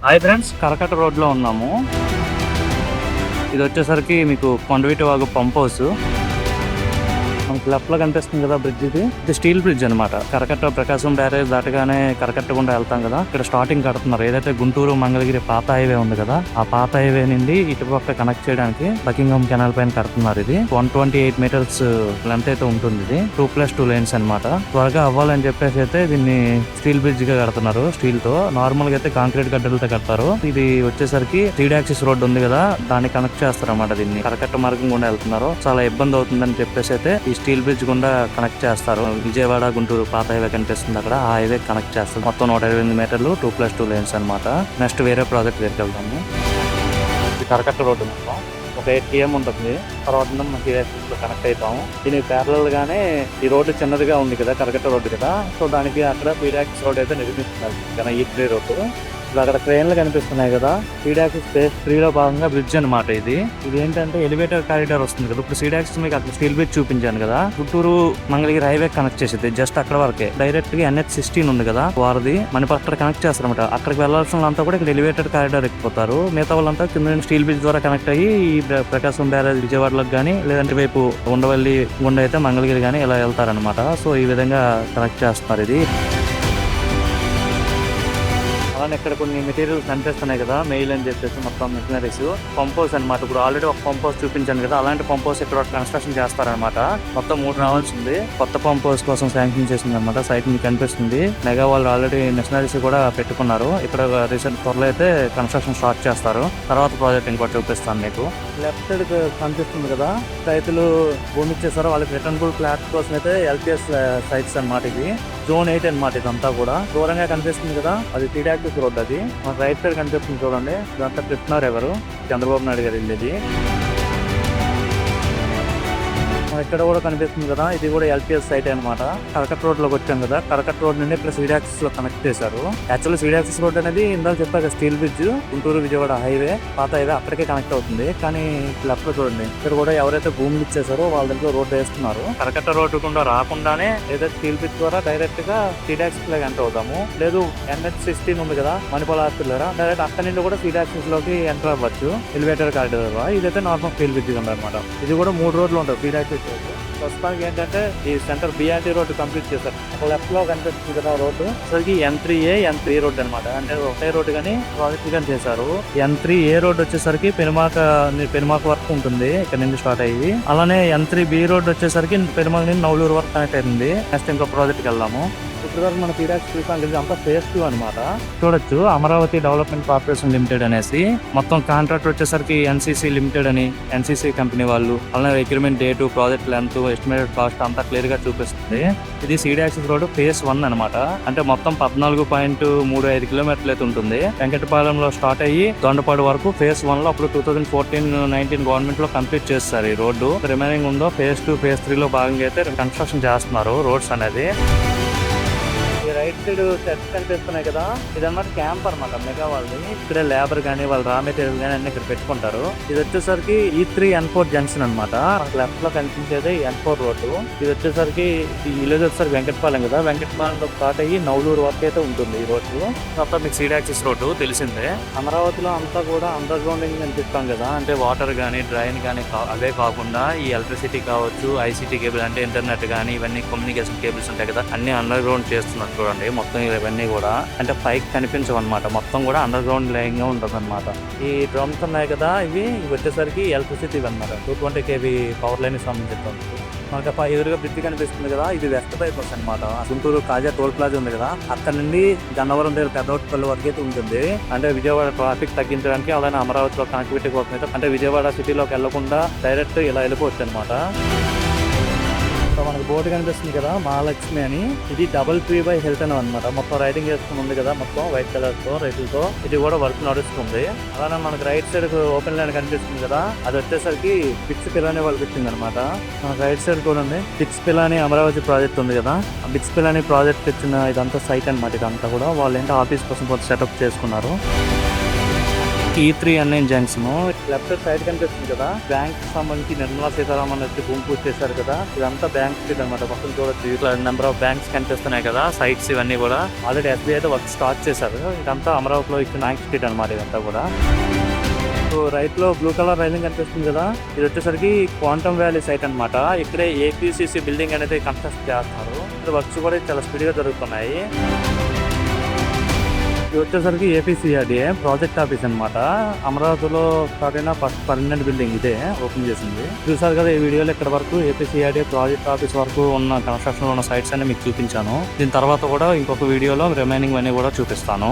Hi friends, కరకట్ట రోడ్లో ఉన్నాము. ఇది వచ్చేసరికి మీకు కొండవీటి వాగు పంప్ హౌస్. మనకి లెఫ్ట్ లో కనిపిస్తుంది కదా బ్రిడ్జ్, ఇది స్టీల్ బ్రిడ్జ్ అనమాట. కరకట్ట ప్రకాశం బ్యారేజ్ దాటగానే కరకట్ట గుండా వెళ్తాం కదా, ఇక్కడ స్టార్టింగ్ కడుతున్నారు. ఏదైతే గుంటూరు మంగళగిరి పాత హైవే ఉంది కదా, ఆ పాత హైవే నుండి ఇటుపక్క కనెక్ట్ చేయడానికి బకింగ్హామ్ కెనాల్ పైన కడుతున్నారు. ఇది 128 మీటర్స్ లెంత్ అయితే ఉంటుంది. ఇది 2+2 లేన్స్ అనమాట. త్వరగా అవ్వాలని చెప్పేసి అయితే దీన్ని స్టీల్ బ్రిడ్జ్ గా కడుతున్నారు. స్టీల్ తో, నార్మల్ గా అయితే కాంక్రీట్ గడ్డలతో కడతారు. ఇది వచ్చేసరికి 3 యాక్సిస్ రోడ్ ఉంది కదా, దాన్ని కనెక్ట్ చేస్తారు అనమాట. దీన్ని కరకట్ట మార్గం గుండా వెళ్తున్నారు. చాలా ఇబ్బంది అవుతుందని చెప్పేసి అయితే స్టీల్ బ్రిడ్జ్ గుండా కనెక్ట్ చేస్తారు. విజయవాడ గుంటూరు పాత హైవే కనిపిస్తుంది అక్కడ, ఆ హైవే కనెక్ట్ చేస్తారు. మొత్తం 128 మీటర్లు 2+2 లేన్స్ అనమాట. నెక్స్ట్ వేరే ప్రాజెక్ట్ దగ్గరికి వెళ్తాము. ఇది కరకట్ట రోడ్డు మొత్తం ఒక 8 km ఉంటుంది. తర్వాత మనకి కనెక్ట్ అవుతాము. దీనికి ప్యారలల్ గానే ఈ రోడ్డు చిన్నదిగా ఉంది కదా, కరకట్ట రోడ్డు కదా, సో దానికి అక్కడ 3 యాక్సిస్ రోడ్ అయితే నిర్మిస్తున్నారు. ఈ 3 రోడ్డు అక్కడ క్రేన్లు కనిపిస్తున్నాయి కదా, సీడాక్సిస్ ఫేజ్ 3 లో భాగంగా బ్రిడ్జ్ అనమాట. ఇది ఏంటంటే ఎలివేటర్ కారిడార్ వస్తుంది కదా. ఇప్పుడు సీడాక్సిస్ మీకు అక్కడ స్టీల్ బ్రిడ్జ్ చూపించాను కదా, గుంటూరు మంగళగిరి హైవే కనెక్ట్ చేసేది జస్ట్ అక్కడ వరకే. డైరెక్ట్ గా NH16 ఉంది కదా, వారిది మనకి అక్కడ కనెక్ట్ చేస్తారన్నమాట. అక్కడికి వెళ్లాల్సిన వాళ్ళంతా కూడా ఇక్కడ ఎలివేటర్ కారిడార్ ఎక్కిపోతారు. మిగతా వాళ్ళంతా కింద స్టీల్ బ్రిడ్జ్ ద్వారా కనెక్ట్ అయ్యి ఈ ప్రకాశం బ్యారేజ్ విజయవాడలకు కానీ, లేదంటే వైపు ఉండవల్లి గుండా అయితే మంగళగిరి కానీ ఇలా వెళ్తారనమాట. సో ఈ విధంగా కనెక్ట్ చేస్తున్నారు. ఇది ఇక్కడ కొన్ని మెటీరియల్స్ కనిపిస్తున్నాయి కదా, మెయిల్ అని చెప్పేసి మొత్తం మిషనరీస్. పంప్ హౌస్ అనమాట. ఇప్పుడు ఆల్రెడీ ఒక పంప్ హౌస్ చూపించాను కదా, అలాంటి పంప్ హౌస్ ఇక్కడ కన్స్ట్రక్షన్ చేస్తారనమాట. మొత్తం 3 రావాల్సింది. కొత్త పంప్ హౌస్ కోసం శాంక్షన్ చేసింది అనమాట. సైట్ మీకు కనిపిస్తుంది. మెగా వాళ్ళు ఆల్రెడీ మిషనరీస్ కూడా పెట్టుకున్నారు. ఇక్కడ రీసెంట్ త్వరలో అయితే కన్స్ట్రక్షన్ స్టార్ట్ చేస్తారు. తర్వాత ప్రాజెక్ట్ ఇంకోటి చూపిస్తాను మీకు. లెఫ్ట్ సైడ్ కనిపిస్తుంది కదా, రైతులు భూమి ఇచ్చేసారు. వాళ్ళకి రిటర్నబుల్ ఫ్లాట్ కోసం అయితే LPS సైట్స్ అనమాట. ఇది Zone 8 అనమాట. ఇదంతా కూడా దూరంగా కనిపిస్తుంది కదా, అది 3 యాక్సిస్ రోడ్. అది మన రైట్ సైడ్ కనిపిస్తుంది చూడండి, ఇదంతా కృష్ణా రివర్, చంద్రబాబు నాయుడు గారు వెళ్ళేది. ఇక్కడ కూడా కనిపిస్తుంది కదా, ఇది కూడా LPS సైట్ అనమాట. కరకట్ట రోడ్ లోకి వచ్చాం కదా, కరకట్ట రోడ్ నుండి ప్లస్ సీడాక్సిస్ లో కనెక్ట్ చేశారు. యాక్చువల్లీ సీడాక్సిస్ రోడ్ అనేది ఇందాక చెప్పాక steel bridge Guntur Vijayawada highway పాత హైవే అక్కడికే కనెక్ట్ అవుతుంది. కానీ లెఫ్ట్ లో చూడండి, ఇక్కడ కూడా ఎవరైతే భూములు ఇచ్చేసారో వాళ్ళ దగ్గర రోడ్ వేస్తున్నారు. కరకట్ట రోడ్డు కూడా రాకుండానే ఏదైతే స్టీల్ బ్రిడ్జ్ ద్వారా డైరెక్ట్ గా సీడాక్సిస్ లోకి ఎంటర్ అవుతాము. లేదు NH16 ఉంది కదా, మణిపాల్ హాస్పిటల్, డైరెక్ట్ అక్కడి నుండి కూడా సీడాక్సిస్ లోకి ఎంటర్ అవ్వచ్చు ఎలివేటర్ కారిడార్. ఇదైతే నార్మల్ స్టీల్ బ్రిడ్జ్ ఉందన్నమాట. ఇది కూడా 3 రోడ్లు ఉంటాయి సీడాక్సిస్. ప్రస్తుతానికి ఏంటంటే ఈ సెంటర్ BRT రోడ్డు కంప్లీట్ చేశారు. ఒక లెఫ్ట్ లో కనిపిస్తుంది కదా రోడ్డు, అసలుకి N3A N3 రోడ్ అనమాట. అంటే ఒకే రోడ్డు కానీ ప్రాజెక్ట్ గా చేశారు. N3A రోడ్ వచ్చేసరికి పెనుమాక వరకు ఉంటుంది, ఇక్కడ నుంచి స్టార్ట్ అయ్యి. అలానే N3B రోడ్ వచ్చేసరికి పెనుమాక నుంచి నవలూరు వరకు కనెక్ట్ అయింది. నెక్స్ట్ ఇంకో ప్రాజెక్ట్కి వెళ్దాము. ఇప్పుడు మన అంతా ఫేజ్ 2 అనమాట. చూడొచ్చు, అమరావతి డెవలప్మెంట్ కార్పొరేషన్ లిమిటెడ్ అనేసి మొత్తం కాంట్రాక్ట్ వచ్చేసరికి NCC లిమిటెడ్ అని, NCC కంపెనీ వాళ్ళు. అలానే agreement date, project length, estimated cost అంతా క్లియర్ గా చూపిస్తుంది. ఇది సీడాక్సిస్ రోడ్ ఫేజ్ 1 అనమాట. అంటే మొత్తం 14.35 కిలోమీటర్లు అయితే ఉంటుంది. వెంకటపాలెంలో స్టార్ట్ అయ్యి దొండపాడు వరకు ఫేజ్ 1 లో అప్పుడు 2014-19 గవర్నమెంట్ లో కంప్లీట్ చేస్తారు ఈ రోడ్డు. రిమైనింగ్ ఉందో ఫేజ్ 2 ఫేజ్ 3 లో భాగంగా అయితే కన్స్ట్రక్షన్ చేస్తున్నారు రోడ్స్ అనేది. రైట్ సైడ్ సెట్స్ కనిపిస్తున్నాయి కదా, ఇదన్నమాట క్యాంప్ అనమాట మెగా వాళ్ళది. ఇక్కడే లేబర్ గానీ వాళ్ళ రా మెటీరియల్ గానీ అన్ని ఇక్కడ పెట్టుకుంటారు. ఇది వచ్చేసరికి E3 N4 జంక్షన్ అనమాట. లెఫ్ట్ లో కనిపించేది N4 రోడ్డు. ఇది వచ్చేసరికి ఈ విలేజ్ వచ్చేసరికి వెంకటపాలెం కదా, వెంకటపాలెంలో స్టార్ట్ అయ్యి నవలూరు వరకు అయితే ఉంటుంది ఈ రోడ్డు. మొత్తం మీకు సీడాక్సిస్ రోడ్డు తెలిసిందే. అమరావతిలో అంతా కూడా అండర్ గ్రౌండింగ్ కనిపిస్తాం కదా, అంటే వాటర్ గానీ డ్రైన్ గానీ అవే కాకుండా ఈ ఎలక్ట్రిసిటీ కావచ్చు, ICT కేబుల్ అంటే ఇంటర్నెట్ గానీ ఇవన్నీ కమ్యూనికేషన్ కేబుల్స్ ఉంటాయి కదా, అన్ని అండర్ గ్రౌండ్ చేస్తున్నారు చూడండి. మొత్తం ఇవన్నీ కూడా అంటే పైకి కనిపించవు అనమాట, మొత్తం కూడా అండర్ గ్రౌండ్ లేయింగ్ గా ఉంటుంది అనమాట. ఈ డ్రమ్స్ ఉన్నాయి కదా, ఇవి వచ్చేసరికి ఎలక్ట్రిసిటీ అనమాట. 220 kV పవర్ లైన్ సంబంధించి మనకు ఎదురుగా బ్రిడ్జ్ కనిపిస్తుంది కదా, ఇది వెస్ట్ బైపాస్ అనమాట. గుంటూరు కాజా టోల్ ప్లాజా ఉంది కదా, అక్కడ నుండి గన్నవరం దగ్గర పెద్దపల్లి వరకు అయితే ఉంటుంది. అంటే విజయవాడ ట్రాఫిక్ తగ్గించడానికి, అలానే అమరావతిలో కనెక్టివిటీ కోసం అయితే, అంటే విజయవాడ సిటీలోకి వెళ్లకుండా డైరెక్ట్ ఇలా వెళ్ళిపోవచ్చు అనమాట. మనకు బోర్డు కనిపిస్తుంది కదా, మహాలక్ష్మి అని. ఇది WP Hilton అనమాట. మొత్తం రైటింగ్ చేసుకుని ఉంది కదా, మొత్తం వైట్ కలర్ తో రైతులతో. ఇది కూడా వర్క్ నడుస్తుంది. అలానే మనకు రైట్ సైడ్ ఓపెన్ ల్యాండ్ కనిపిస్తుంది కదా, అది వచ్చేసరికి బిట్స్ పిలాని వాళ్ళకి ఇచ్చింది అనమాట. మనకు రైట్ సైడ్ కూడా ఉంది బిట్స్ పిలాని అమరావతి ప్రాజెక్ట్ ఉంది కదా, ఆ బిట్స్ పిలాని ప్రాజెక్ట్ ఇచ్చిన ఇదంతా సైట్ అనమాట. ఇదంతా కూడా వాళ్ళు ఏంటో ఆఫీస్ కోసం కొంచెం సెటప్ చేసుకున్నారు. E3 అనే జంక్షన్ లెఫ్ట్ సైడ్ కనిపిస్తుంది కదా, బ్యాంక్ సంబంధించి నిర్మలా సీతారామన్ వచ్చి భూమి పూజ చేశారు కదా, ఇదంతా బ్యాంక్ స్ట్రీట్ అనమాట. పక్కన చూడొచ్చు ఇట్లా నెంబర్ ఆఫ్ బ్యాంక్స్ కనిపిస్తున్నాయి కదా, సైట్స్ ఇవన్నీ కూడా ఆల్రెడీ SBI అయితే వర్క్ స్టార్ట్ చేశారు. ఇదంతా అమరావతిలో ఇచ్చిన బ్యాంక్ స్ట్రీట్ అనమాట ఇదంతా కూడా. రైట్ లో బ్లూ కలర్ రైలింగ్ కనిపిస్తుంది కదా, ఇది వచ్చేసరికి క్వాంటమ్ వ్యాలీ సైట్ అనమాట. ఇక్కడే APCC బిల్డింగ్ అనేది కన్స్ట్రక్ట్ చేస్తున్నారు. ఇక్కడ వర్క్స్ కూడా చాలా స్పీడ్ గా జరుగుతున్నాయి. ఇది వచ్చేసరికి APCRDA ప్రాజెక్ట్ ఆఫీస్ అనమాట. అమరావతిలో స్టార్ట్ అయిన ఫస్ట్ పర్మనెంట్ బిల్డింగ్ ఇదే ఓపెన్ చేసింది. చూసారు కదా ఈ వీడియోలో ఇక్కడ వరకు APCRDA ప్రాజెక్ట్ ఆఫీస్ వరకు ఉన్న కన్స్ట్రక్షన్ ఉన్న సైట్స్ అన్ని మీకు చూపించాను. దీని తర్వాత కూడా ఇంకొక వీడియోలో రిమైనింగ్ అన్ని కూడా చూపిస్తాను.